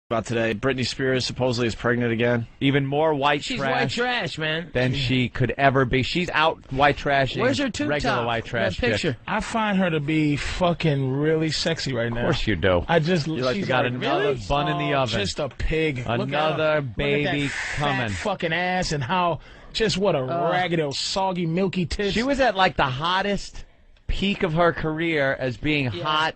about today. Britney Spears supposedly is pregnant again. Even more white She's trash. white trash, man. Than she could ever be. She's out white trashing. Where's her tube regular top? white trash That picture. chick. I find her to be fucking really sexy right now. Of course you do. She's got another bun in the oven. Just a pig. Another baby Look at that coming. Fat fucking ass and how just what a ragged, soggy, milky tits. She was at like the hottest peak of her career as being hot.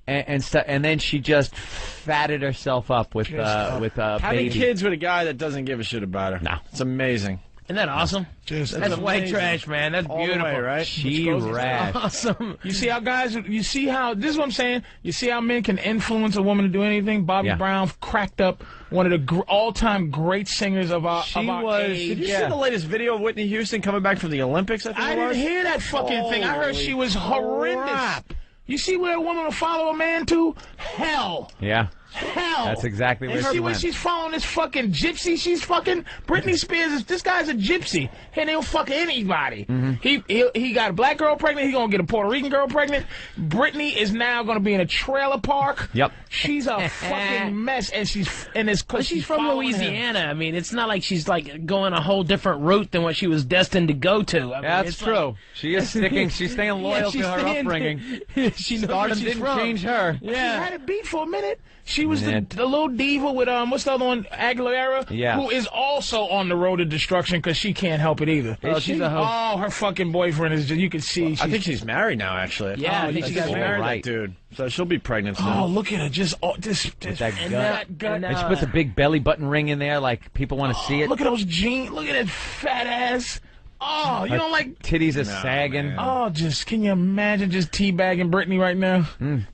And then she just fatted herself up with Having baby. kids with a guy that doesn't give a shit about her. No. It's amazing. Isn't that awesome? Just That's white trash, man. That's All the beautiful. way, right? She rash. Awesome. You see how guys, you see how, this is what I'm saying, you see how men can influence a woman to do anything? Bobby Brown cracked up one of the all-time great singers of our, age. Did you see the latest video of Whitney Houston coming back from the Olympics? I didn't hear that fucking thing. I heard she was horrendous. Crap. You see where a woman will follow a man to? Hell. Yeah. Hell. That's exactly where and she see went. When she's following this fucking gypsy, she's fucking Britney Spears. This guy's a gypsy, and he'll fuck anybody. He got a black girl pregnant. He's gonna get a Puerto Rican girl pregnant. Britney is now gonna be in a trailer park. Yep. She's a fucking mess, and it's because She's from Louisiana. I mean, it's not like she's like going a whole different route than what she was destined to go to. I mean, That's true. She is sticking. She's staying loyal to her upbringing. She knows where Stardom she's didn't from. change her. She had it beat for a minute. She was the little diva with what's the other one, Aguilera, who is also on the road to destruction because she can't help it either. She's a hoe. Oh, her fucking boyfriend is just, you can see. I think she's married now, actually. Yeah, I think she got married, right. that dude. So she'll be pregnant soon. Oh, look at her, just that gut. gut. And she puts a big belly button ring in there, like people want to see it. Look at those jeans. Look at that fat ass. Oh, you don't like titties are sagging. man. Oh, just can you imagine just teabagging Britney right now?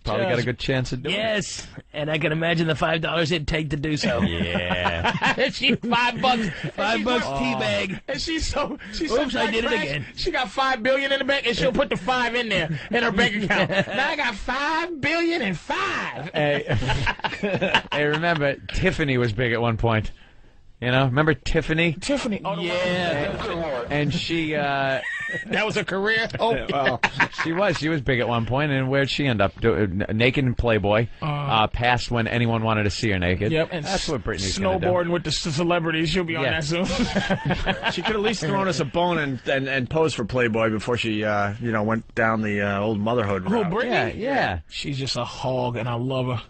Probably got a good chance of doing it. Yes, and I can imagine the $5 it'd take to do so. Yeah. She $5. $5 teabag. And she's so Oops, I did it trash. again. She got $5 billion in the bank, and she'll put the 5 in there in her bank account. Now I got $5 billion and 5. Hey, remember Tiffany was big at one point. You know, remember Tiffany? Tiffany. Oh, Yeah. And she that was a career. Oh, Well, she was big at one point. And where'd she end up? Naked in Playboy. Past when anyone wanted to see her naked. Yep. And that's what Britney's gonna do. snowboarding with the celebrities. She'll be on that soon. she could at least thrown us a bone and posed for Playboy before she, went down the old motherhood Who, route. Britney? Yeah. She's just a hog, and I love her.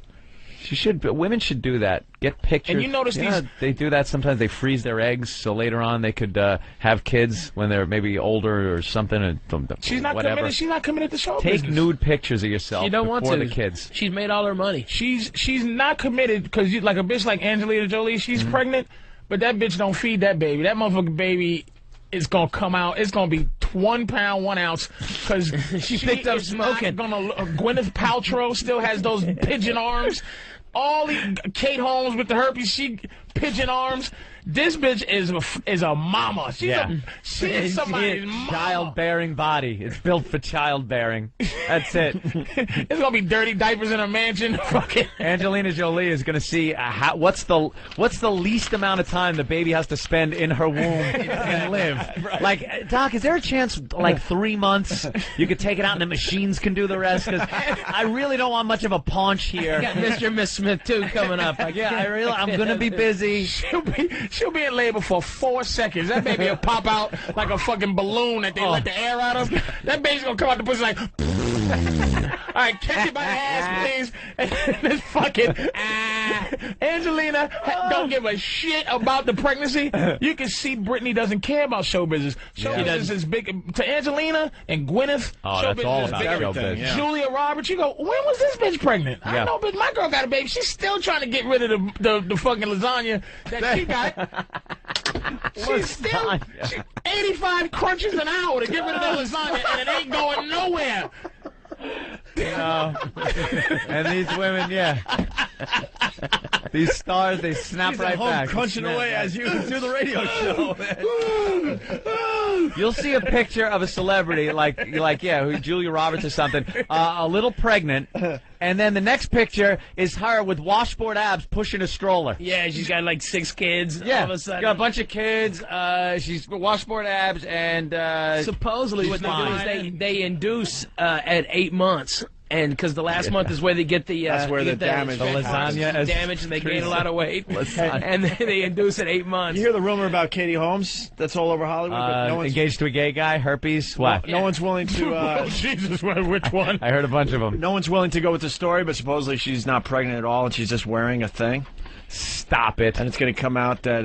She should. But women should do that. Get pictures. And you notice these. They do that sometimes. They freeze their eggs so later on they could have kids when they're maybe older or something. And She's not whatever. committed. She's not committed to show Take business. nude pictures of yourself She don't want before to. the kids. She's made all her money. She's not committed because like a bitch like Angelina Jolie. She's pregnant, but that bitch don't feed that baby. That motherfucking baby is gonna come out. It's gonna be 1 pound 1 ounce because she picked up is smoking. Not gonna. Gwyneth Paltrow still has those pigeon arms. All the Kate Holmes with the herpes, she pigeon arms. This bitch is a mama. She is somebody's mama. Childbearing body. It's built for childbearing. That's it. It's gonna be dirty diapers in her mansion. Fucking Angelina Jolie is going to see what's the least amount of time the baby has to spend in her womb and live. Right. Like, Doc, is there a chance like 3 months you could take it out and the machines can do the rest? Because I really don't want much of a paunch here. Got Mr. and Miss Smith too coming up. I'm going to be busy. She'll be in labor for 4 seconds. That baby will pop out like a fucking balloon that they let the air out of. That baby's gonna come out the pussy like. All right, catch it by the ass, please. And this fucking Angelina don't give a shit about the pregnancy. You can see Britney doesn't care about show business. Show business is big to Angelina and Gwyneth. Oh, show that's business all is about big. show business. Yeah. Julia Roberts, you go, when was this bitch pregnant? I don't know, but my girl got a baby. She's still trying to get rid of the fucking lasagna that she got. She's still 85 crunches an hour to get rid of that lasagna, and it ain't going nowhere. And these women, these stars, they snap She's right at home back. crunching away as you do the radio show. You'll see a picture of a celebrity who Julia Roberts or something, a little pregnant, and then the next picture is her with washboard abs pushing a stroller. Yeah, she's got like 6 kids. Yeah, all of a sudden. got a bunch of kids. She's washboard abs, and Supposedly what they do is they induce at 8 months. and because the last month is where they get the That's where they the get damage. The lasagna is damage, and they gain a lot of weight, Lasagna. and then they induce at 8 months. You hear the rumor about Katie Holmes? That's all over Hollywood. But no one's engaged to a gay guy, herpes. What? No one's willing to. Oh, Jesus, which one? I heard a bunch of them. No one's willing to go with the story, but supposedly she's not pregnant at all, and she's just wearing a thing. Stop it. And it's going to come out that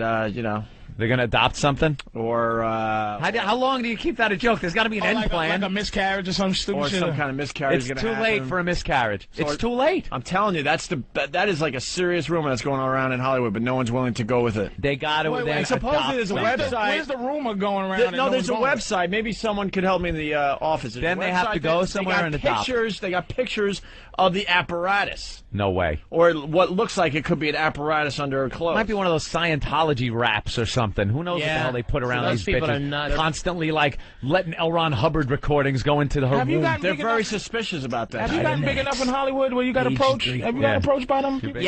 They're going to adopt something? or How long do you keep that a joke? There's got to be an end Like plan. a miscarriage or some stupid or shit. some kind of miscarriage. It's is gonna too happen. late for a miscarriage. It's too late. I'm telling you, that is like a serious rumor that's going around in Hollywood, but no one's willing to go with it. They got to. And supposedly there's a website. Where's the rumor going around? No, there's a website. Maybe someone could help me in the office. There's Then a they have website to go that- somewhere and adopt. They got pictures of the apparatus, No way. or what looks like it could be an apparatus under her clothes. Might be one of those Scientology raps or something. Who knows what the Yeah. hell they put around Those these people bitches? are nuts. Constantly like letting L. Ron Hubbard recordings go into her Have you room. gotten They're big very enough? suspicious about that. Have you gotten big enough in Hollywood where you got approached? Have you Yeah. got approached by them? people?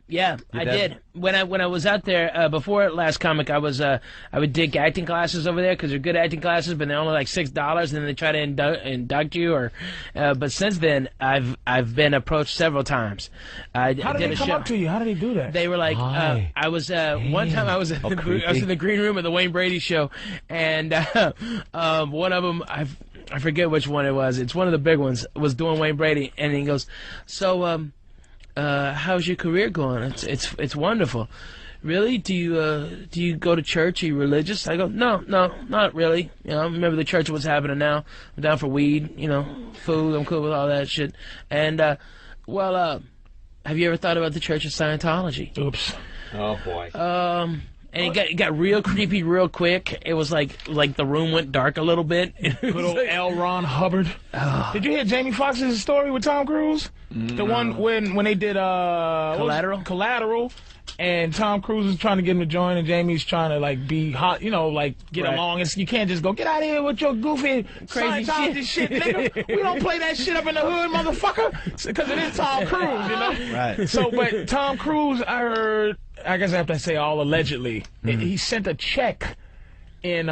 Yeah, I did? did. When I was out there before Last Comic, I would take acting classes over there because they're good acting classes, but they're only like $6, and then they try to induct you. But since then, I've been approached several times. I How did did they a come show. up to you? How did they do that? They were like, Why? I was one time I was in the creepy. green room of the Wayne Brady show, and one of them I forget which one it was. It's one of the big ones. Was doing Wayne Brady, and he goes, "So, how's your career going?" It's wonderful. Really? Do you go to church? Are you religious? I go, no, not really. You know, remember the church what's happening now. I'm down for weed, food. I'm cool with all that shit. And have you ever thought about the Church of Scientology? Oops. Oh boy. And it got real creepy real quick. It was like the room went dark a little bit. Good old L. Ron Hubbard. Did you hear Jamie Foxx's story with Tom Cruise? The one when they did Collateral, and Tom Cruise is trying to get him to join, and Jamie's trying to like be hot, get Right. along. You can't just go get out of here with your goofy Crazy Scientology shit, nigga. We don't play that shit up in the hood, motherfucker, because it is Tom Cruise, Right. So, but Tom Cruise, I guess I have to say all allegedly, he sent a check in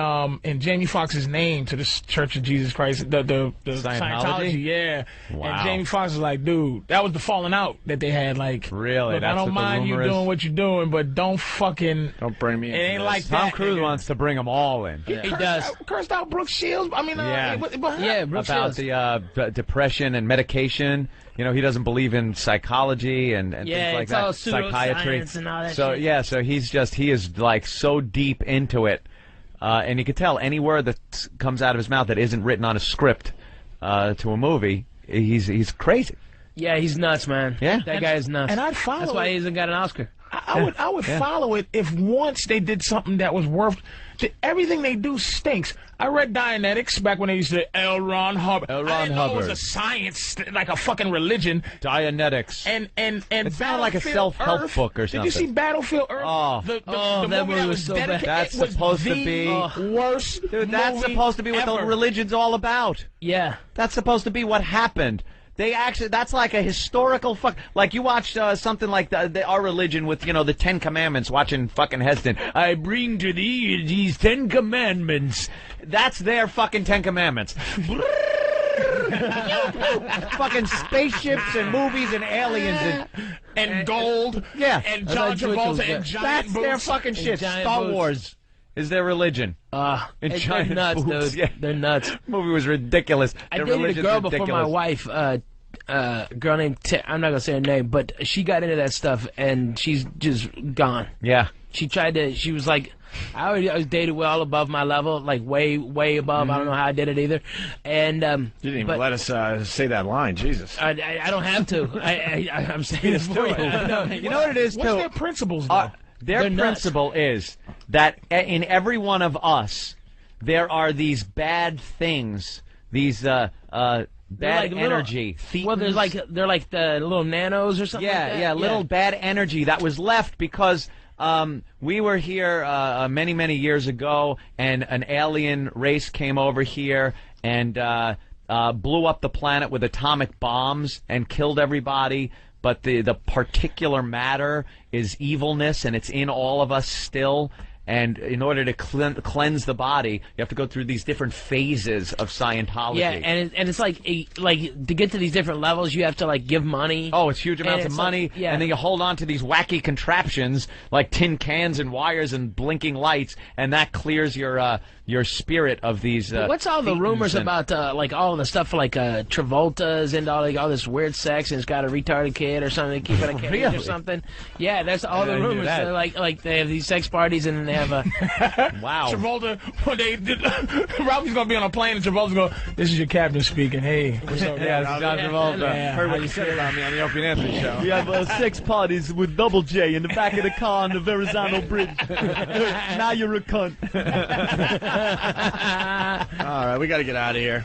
Jamie Foxx's name to the Church of Jesus Christ, the Scientology, yeah. Wow. And Jamie Foxx was like, dude, that was the falling out that they had. Like, Really? look, I That's don't what the mind you rumor is? doing what you're doing, but don't bring me It into ain't this. like Tom that. Cruise nigga. wants to bring them all in. He does. Cursed out Brooke Shields. I mean, Yeah. Yeah, Brooke About Shields. the depression and medication. He doesn't believe in psychology and Yeah, things like it's that. all Psychiatry. pseudoscience and all that so shit. yeah, so he is like so deep into it, and you can tell any word that comes out of his mouth that isn't written on a script to a movie, he's crazy. Yeah, he's nuts, man. Yeah. That guy is nuts. And I'd follow That's why it. he hasn't got an Oscar. I would follow it if once they did something that was worth. Everything they do stinks. I read Dianetics back when they used to L. Ron Hubbard. L. I Ron didn't know it was Hubbard. a science, like a fucking religion. Dianetics. And It sounded like a Battlefield self-help Earth. book or Did you something. see Battlefield Earth? Oh. The that movie was so bad. dedicated. That's It was supposed to the be- worst. Dude, that's movie supposed to be what the ever. religion's all about. Yeah. That's supposed to be what happened. That's like a historical like you watch something like Our Religion with, the 10 Commandments, watching fucking Heston. I bring to thee these 10 Commandments. That's their fucking 10 Commandments. Fucking spaceships and movies and aliens and gold. Yeah. And I John thought George was Travolta good. and giant That's boots. their fucking shit. giant Star boots. Wars is their religion. And They're giant nuts, boobs, dude. yeah. They're nuts. Movie was ridiculous. I Their dated a religion's girl before ridiculous. my wife, a girl named I'm not gonna say her name, but she got into that stuff and she's just gone. Yeah. She was like, I was dated well above my level, like way above. I don't know how I did it either. And You didn't even let us say that line, Jesus. I don't have to. I'm saying it for you. You know what it is, What's too? their principles, though? Their They're nuts. principle is that in every one of us, there are these bad things, these bad like little- energy. Well, they're like the little nanos or something. Yeah, like that. yeah, little bad energy that was left because we were here many, many years ago, and an alien race came over here and blew up the planet with atomic bombs and killed everybody. But the particular matter is evilness, and it's in all of us still. And in order to cleanse the body, you have to go through these different phases of Scientology. Yeah, and it's like to get to these different levels, you have to like give money. Oh, it's huge amounts of money, and then you hold on to these wacky contraptions like tin cans and wires and blinking lights, and that clears your spirit of these. But what's all the rumors about like all the stuff like Travolta's and all this weird sex and it's got a retarded kid or something, they keep it a cage or something? Yeah, that's all the rumors. Like they have these sex parties and they have a wow. Travolta, when they did, Ralphie's gonna be on a plane and Travolta's going, "This is your captain speaking. Hey, what's up?" Yeah, it's John Travolta. Yeah, heard what you said about me on the Opie and Anthony show. We have sex parties with Double J in the back of the car on the Verrazano Bridge. Now you're a cunt. All right, we got to get out of here.